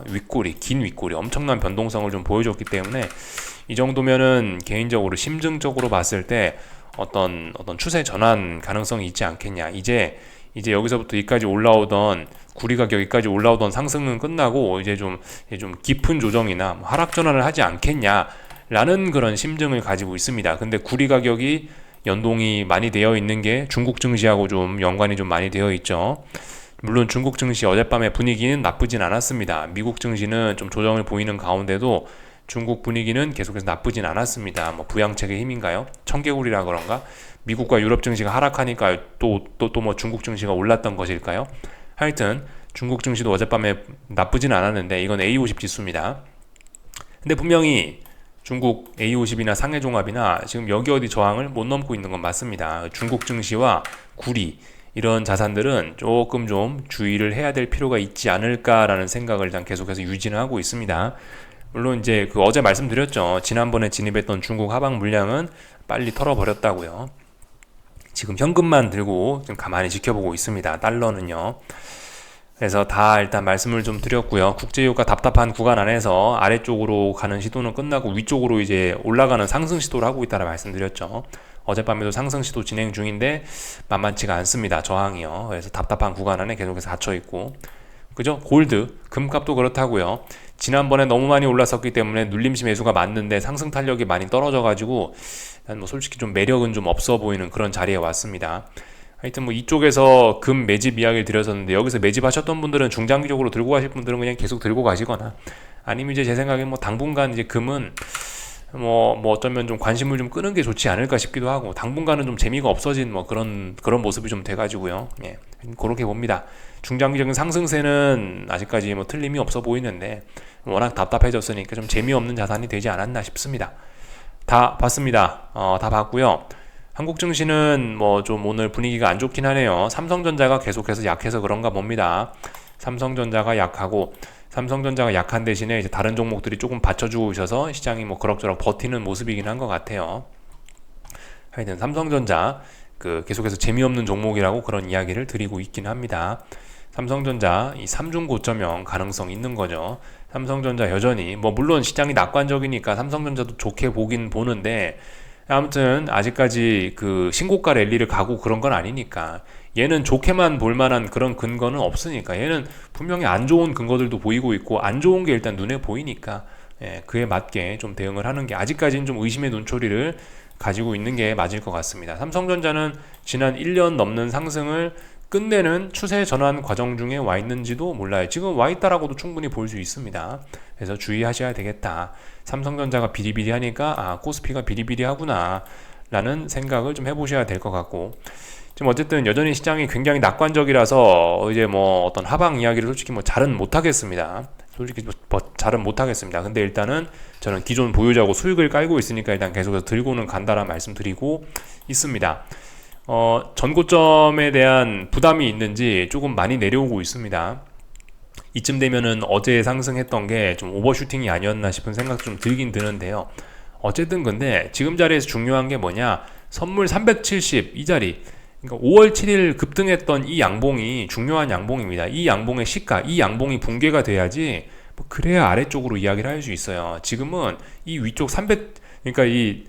윗꼬리, 긴 윗꼬리 엄청난 변동성을 좀 보여줬기 때문에 이 정도면은 개인적으로 심증적으로 봤을 때 어떤 추세 전환 가능성이 있지 않겠냐. 이제 여기서부터 여기까지 올라오던 구리 가격 여기까지 올라오던 상승은 끝나고 이제 좀 깊은 조정이나 하락 전환을 하지 않겠냐라는 그런 심증을 가지고 있습니다. 근데 구리 가격이 연동이 많이 되어 있는 게 중국 증시하고 좀 연관이 좀 많이 되어 있죠. 물론 중국 증시 어젯밤의 분위기는 나쁘진 않았습니다. 미국 증시는 좀 조정을 보이는 가운데도 중국 분위기는 계속해서 나쁘진 않았습니다. 뭐 부양책의 힘인가요? 청개구리라 그런가? 미국과 유럽 증시가 하락하니까 또 뭐 중국 증시가 올랐던 것일까요? 하여튼 중국 증시도 어젯밤에 나쁘진 않았는데 이건 A50 지수입니다. 근데 분명히 중국 A50이나 상해종합이나 지금 여기 어디 저항을 못 넘고 있는 건 맞습니다. 중국 증시와 구리 이런 자산들은 조금 좀 주의를 해야 될 필요가 있지 않을까라는 생각을 일단 계속해서 유지는 하고 있습니다. 물론 이제 어제 말씀드렸죠. 지난번에 진입했던 중국 하방 물량은 빨리 털어버렸다고요. 지금 현금만 들고 좀 가만히 지켜보고 있습니다. 달러는요. 그래서 다 일단 말씀을 좀 드렸고요. 국제유가 답답한 구간 안에서 아래쪽으로 가는 시도는 끝나고 위쪽으로 이제 올라가는 상승 시도를 하고 있다라 말씀드렸죠. 어젯밤에도 상승 시도 진행 중인데 만만치가 않습니다. 저항이요. 그래서 답답한 구간 안에 계속해서 닫혀 있고, 그죠? 골드, 금값도 그렇다고요. 지난번에 너무 많이 올랐었기 때문에 눌림시 매수가 맞는데 상승 탄력이 많이 떨어져가지고 뭐 솔직히 좀 매력은 좀 없어 보이는 그런 자리에 왔습니다. 하여튼 뭐 이쪽에서 금 매집 이야기를 드렸었는데, 여기서 매집하셨던 분들은 중장기적으로 들고 가실 분들은 그냥 계속 들고 가시거나, 아니면 이제 제 생각에 뭐 당분간 이제 금은 뭐 어쩌면 좀 관심을 좀 끄는 게 좋지 않을까 싶기도 하고, 당분간은 좀 재미가 없어진 뭐 그런 모습이 좀 돼가지고요. 예, 그렇게 봅니다. 중장기적인 상승세는 아직까지 뭐 틀림이 없어 보이는데 워낙 답답해졌으니까 좀 재미없는 자산이 되지 않았나 싶습니다. 다 봤습니다. 다 봤고요. 한국 증시는 뭐 좀 오늘 분위기가 안 좋긴 하네요. 삼성전자가 계속해서 약해서 그런가 봅니다. 삼성전자가 약하고 삼성전자가 약한 대신에 이제 다른 종목들이 조금 받쳐주고 있어서 시장이 뭐 그럭저럭 버티는 모습이긴 한 것 같아요. 하여튼 삼성전자 계속해서 재미없는 종목이라고 그런 이야기를 드리고 있긴 합니다. 삼성전자 이 3중 고점형 가능성 있는 거죠. 삼성전자 여전히 뭐 물론 시장이 낙관적이니까 삼성전자도 좋게 보긴 보는데 아무튼 아직까지 신고가 랠리를 가고 그런 건 아니니까 얘는 좋게만 볼 만한 그런 근거는 없으니까 얘는 분명히 안 좋은 근거들도 보이고 있고 안 좋은 게 일단 눈에 보이니까 그에 맞게 좀 대응을 하는 게 아직까지는 좀 의심의 눈초리를 가지고 있는 게 맞을 것 같습니다. 삼성전자는 지난 1년 넘는 상승을 끝내는 추세 전환 과정 중에 와 있는지도 몰라요. 지금 와 있다라고도 충분히 볼 수 있습니다. 그래서 주의하셔야 되겠다. 삼성전자가 비리비리하니까 코스피가 비리비리하구나 라는 생각을 좀 해보셔야 될 것 같고, 지금 어쨌든 여전히 시장이 굉장히 낙관적이라서 이제 뭐 어떤 하방 이야기를 솔직히 뭐 잘은 못하겠습니다. 솔직히 뭐 잘은 못하겠습니다. 근데 일단은 저는 기존 보유자고 수익을 깔고 있으니까 일단 계속해서 들고는 간다라는 말씀드리고 있습니다. 전고점에 대한 부담이 있는지 조금 많이 내려오고 있습니다. 이쯤 되면은 어제 상승했던 게 좀 오버슈팅이 아니었나 싶은 생각 좀 들긴 드는데요. 어쨌든 근데 지금 자리에서 중요한 게 뭐냐, 선물 370 이 자리, 그러니까 5월 7일 급등했던 이 양봉이 중요한 양봉입니다. 이 양봉의 시가, 이 양봉이 붕괴가 돼야지 뭐 그래야 아래쪽으로 이야기를 할 수 있어요. 지금은 이 위쪽 300, 그러니까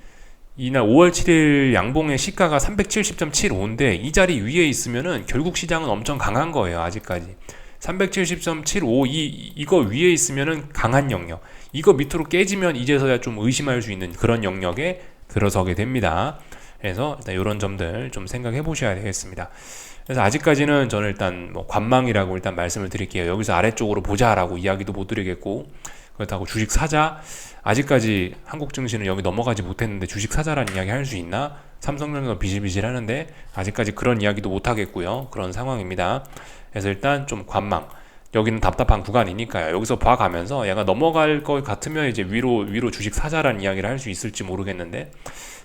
이날 5월 7일 양봉의 시가가 370.75인데 이 자리 위에 있으면은 결국 시장은 엄청 강한 거예요. 아직까지 370.75 이거 위에 있으면은 강한 영역, 이거 밑으로 깨지면 이제서야 좀 의심할 수 있는 그런 영역에 들어서게 됩니다. 그래서 일단 이런 점들 좀 생각해 보셔야 되겠습니다. 그래서 아직까지는 저는 일단 뭐 관망이라고 일단 말씀을 드릴게요. 여기서 아래쪽으로 보자라고 이야기도 못 드리겠고, 그렇다고 주식 사자, 아직까지 한국 증시는 여기 넘어가지 못했는데 주식 사자라는 이야기 할 수 있나? 삼성전자도 비실비실 하는데 아직까지 그런 이야기도 못 하겠고요. 그런 상황입니다. 그래서 일단 좀 관망, 여기는 답답한 구간이니까요. 여기서 봐가면서 얘가 넘어갈 것 같으면 이제 위로 주식 사자라는 이야기를 할 수 있을지 모르겠는데,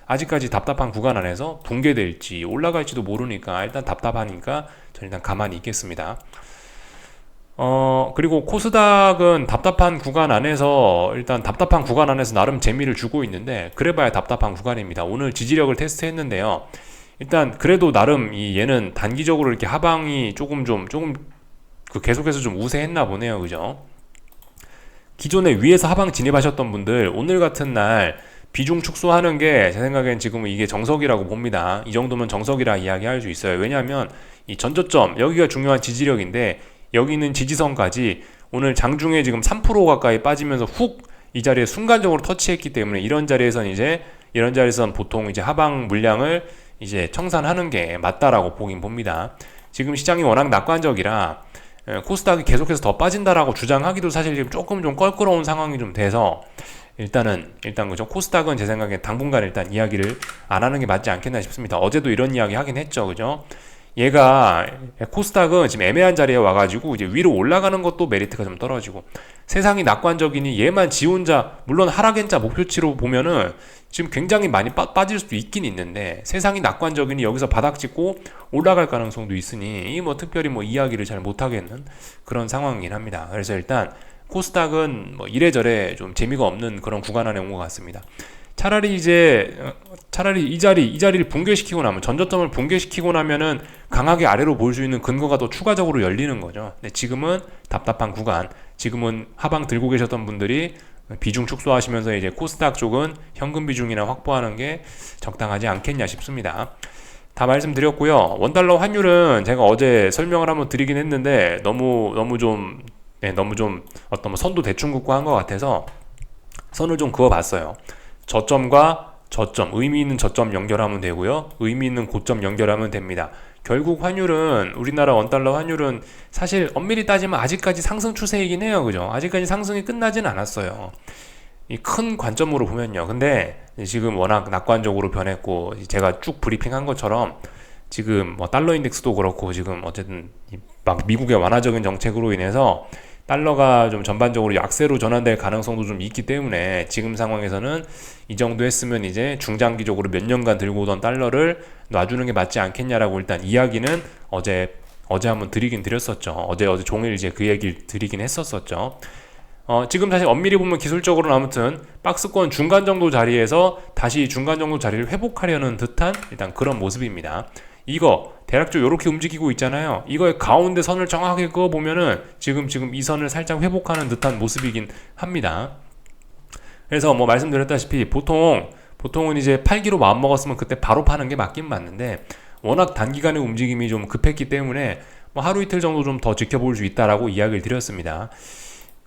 아직까지 답답한 구간 안에서 붕괴될지 올라갈지도 모르니까 일단 답답하니까 저는 일단 가만히 있겠습니다. 그리고 코스닥은 답답한 구간 안에서 일단 답답한 구간 안에서 나름 재미를 주고 있는데, 그래봐야 답답한 구간입니다. 오늘 지지력을 테스트했는데요. 일단 그래도 나름 얘는 단기적으로 이렇게 하방이 조금 계속해서 좀 우세했나 보네요. 그죠? 기존에 위에서 하방 진입하셨던 분들 오늘 같은 날 비중 축소하는 게 제 생각엔 지금은 이게 정석이라고 봅니다. 이 정도면 정석이라 이야기할 수 있어요. 왜냐하면 이 전저점, 여기가 중요한 지지력인데 여기 있는 지지선까지 오늘 장중에 지금 3% 가까이 빠지면서 훅 이 자리에 순간적으로 터치했기 때문에 이런 자리에선 보통 이제 하방 물량을 이제 청산하는 게 맞다라고 보긴 봅니다. 지금 시장이 워낙 낙관적이라 코스닥이 계속해서 더 빠진다라고 주장하기도 사실 지금 조금 좀 껄끄러운 상황이 좀 돼서 일단 그죠. 코스닥은 제 생각에 당분간 일단 이야기를 안 하는 게 맞지 않겠나 싶습니다. 어제도 이런 이야기 하긴 했죠. 그죠? 코스닥은 지금 애매한 자리에 와가지고 이제 위로 올라가는 것도 메리트가 좀 떨어지고, 세상이 낙관적이니 얘만 지 혼자, 물론 하락엔자 목표치로 보면은 지금 굉장히 많이 빠질 수도 있긴 있는데, 세상이 낙관적이니 여기서 바닥 찍고 올라갈 가능성도 있으니 뭐 특별히 뭐 이야기를 잘 못하겠는 그런 상황이긴 합니다. 그래서 일단 코스닥은 뭐 이래저래 좀 재미가 없는 그런 구간 안에 온 것 같습니다. 차라리 이 자리를 붕괴시키고 나면, 전저점을 붕괴시키고 나면은 강하게 아래로 볼 수 있는 근거가 더 추가적으로 열리는 거죠. 근데 지금은 답답한 구간, 지금은 하방 들고 계셨던 분들이 비중 축소하시면서 이제 코스닥 쪽은 현금 비중이나 확보하는 게 적당하지 않겠냐 싶습니다. 다 말씀드렸고요. 원달러 환율은 제가 어제 설명을 한번 드리긴 했는데 너무 좀 어떤 선도 대충 긋고 한 것 같아서 선을 좀 그어봤어요. 저점과 저점, 의미 있는 저점 연결하면 되고요. 의미 있는 고점 연결하면 됩니다. 결국 환율은, 우리나라 원달러 환율은 사실 엄밀히 따지면 아직까지 상승 추세이긴 해요. 그죠? 아직까지 상승이 끝나진 않았어요. 이 큰 관점으로 보면요. 근데 지금 워낙 낙관적으로 변했고, 제가 쭉 브리핑한 것처럼 지금 뭐 달러 인덱스도 그렇고 지금 어쨌든 막 미국의 완화적인 정책으로 인해서 달러가 좀 전반적으로 약세로 전환될 가능성도 좀 있기 때문에 지금 상황에서는 이 정도 했으면 이제 중장기적으로 몇 년간 들고 오던 달러를 놔주는 게 맞지 않겠냐라고 일단 이야기는 어제 한번 드리긴 드렸었죠. 어제 종일 이제 그 얘기를 드리긴 했었었죠. 지금 사실 엄밀히 보면 기술적으로는 아무튼 박스권 중간 정도 자리에서 다시 중간 정도 자리를 회복하려는 듯한 일단 그런 모습입니다. 이거 대략적으로 이렇게 움직이고 있잖아요. 이거의 가운데 선을 정확하게 그어 보면은 지금 이 선을 살짝 회복하는 듯한 모습이긴 합니다. 그래서 뭐 말씀드렸다시피 보통은 이제 팔기로 마음 먹었으면 그때 바로 파는 게 맞긴 맞는데 워낙 단기간의 움직임이 좀 급했기 때문에 뭐 하루 이틀 정도 좀 더 지켜볼 수 있다라고 이야기를 드렸습니다.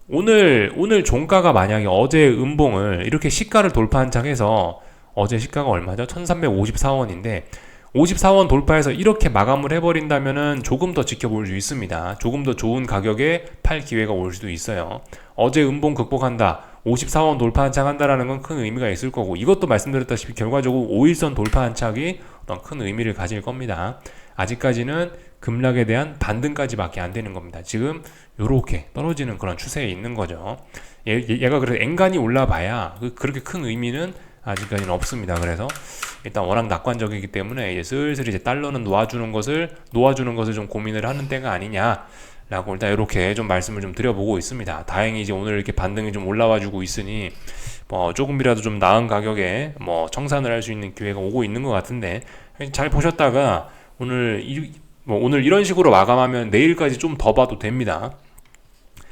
오늘 종가가 만약에 어제 음봉을 이렇게 시가를 돌파한 장에서 어제 시가가 얼마죠? 1354원인데 54원 돌파해서 이렇게 마감을 해버린다면은 조금 더 지켜볼 수 있습니다. 조금 더 좋은 가격에 팔 기회가 올 수도 있어요. 어제 음봉 극복한다, 54원 돌파 한착한다라는 건 큰 의미가 있을 거고, 이것도 말씀드렸다시피 결과적으로 5일선 돌파 한착이 어떤 큰 의미를 가질 겁니다. 아직까지는 급락에 대한 반등까지밖에 안 되는 겁니다. 지금 요렇게 떨어지는 그런 추세에 있는 거죠. 얘가 그래서 엔간히 올라봐야 그렇게 큰 의미는 아직까지는 없습니다. 그래서 일단 워낙 낙관적이기 때문에 이제 슬슬 이제 달러는 놓아주는 것을 좀 고민을 하는 때가 아니냐라고 일단 이렇게 좀 말씀을 좀 드려보고 있습니다. 다행히 이제 오늘 이렇게 반등이 좀 올라와주고 있으니 뭐 조금이라도 좀 나은 가격에 뭐 청산을 할 수 있는 기회가 오고 있는 것 같은데, 잘 보셨다가 오늘 이런 식으로 마감하면 내일까지 좀 더 봐도 됩니다.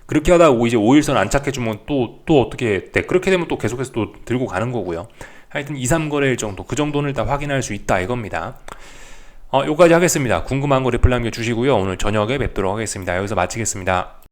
그렇게 하다가 이제 5일선 안착해주면 또 어떻게 돼? 그렇게 되면 또 계속해서 또 들고 가는 거고요. 하여튼 2, 3거래일 정도, 그 정도는 일단 확인할 수 있다 이겁니다. 여기까지 하겠습니다. 궁금한 거 리플 남겨주시고요. 오늘 저녁에 뵙도록 하겠습니다. 여기서 마치겠습니다.